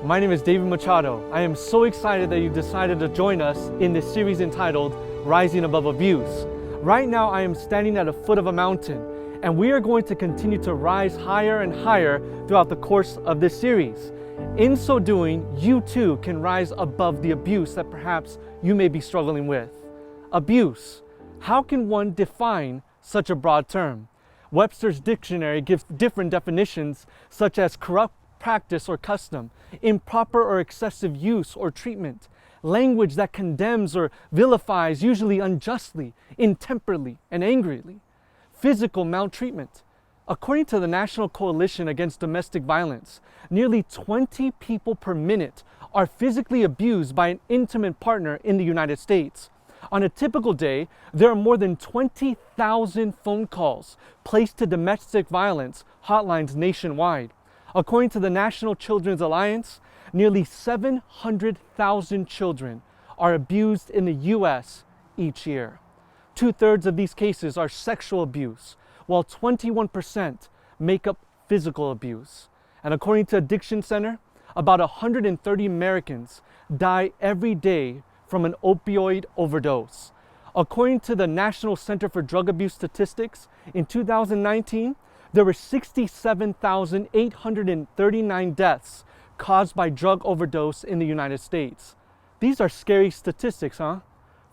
My name is David Machado. I am so excited that you decided to join us in this series entitled Rising Above Abuse. Right now I am standing at the foot of a mountain, and we are going to continue to rise higher and higher throughout the course of this series. In so doing, you too can rise above the abuse that perhaps you may be struggling with. Abuse. How can one define such a broad term? Webster's dictionary gives different definitions, such as corrupt practice or custom, improper or excessive use or treatment, language that condemns or vilifies, usually unjustly, intemperately, and angrily, physical maltreatment. According to the National Coalition Against Domestic Violence, nearly 20 people per minute are physically abused by an intimate partner in the United States. On a typical day, there are more than 20,000 phone calls placed to domestic violence hotlines nationwide. According to the National Children's Alliance, nearly 700,000 children are abused in the U.S. each year. 2/3 of these cases are sexual abuse, while 21% make up physical abuse. And according to Addiction Center, about 130 Americans die every day from an opioid overdose. According to the National Center for Drug Abuse Statistics, in 2019, there were 67,839 deaths caused by drug overdose in the United States. These are scary statistics, huh?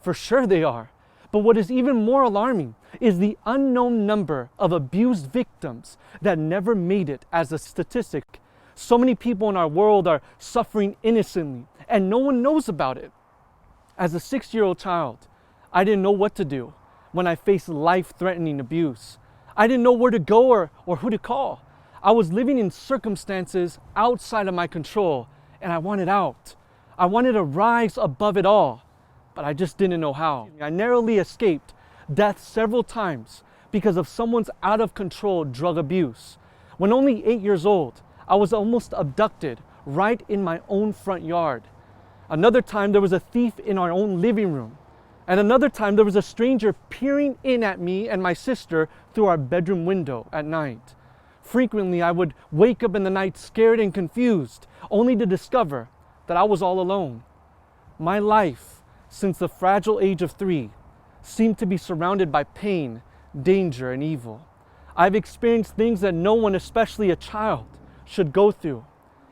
For sure they are. But what is even more alarming is the unknown number of abused victims that never made it as a statistic. So many people in our world are suffering innocently, and no one knows about it. As a 6-year-old child, I didn't know what to do when I faced life-threatening abuse. I didn't know where to go or who to call. I was living in circumstances outside of my control, and I wanted out. I wanted to rise above it all, but I just didn't know how. I narrowly escaped death several times because of someone's out-of-control drug abuse. When only 8 years old, I was almost abducted right in my own front yard. Another time, there was a thief in our own living room. And another time, there was a stranger peering in at me and my sister through our bedroom window at night. Frequently, I would wake up in the night scared and confused, only to discover that I was all alone. My life, since the fragile age of 3, seemed to be surrounded by pain, danger, and evil. I've experienced things that no one, especially a child, should go through.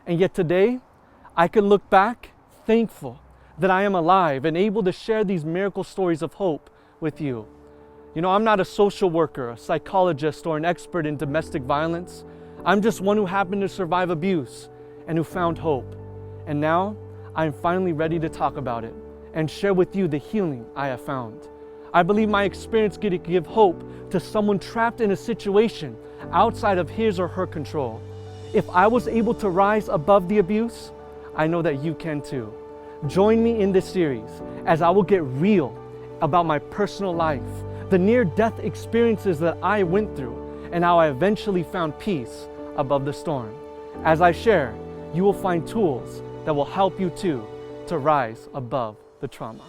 And yet today, I can look back thankful that I am alive and able to share these miracle stories of hope with you. You know, I'm not a social worker, a psychologist, or an expert in domestic violence. I'm just one who happened to survive abuse and who found hope. And now, I'm finally ready to talk about it and share with you the healing I have found. I believe my experience can give hope to someone trapped in a situation outside of his or her control. If I was able to rise above the abuse, I know that you can too. Join me in this series as I will get real about my personal life, the near-death experiences that I went through, and how I eventually found peace above the storm. As I share, you will find tools that will help you too to rise above the trauma.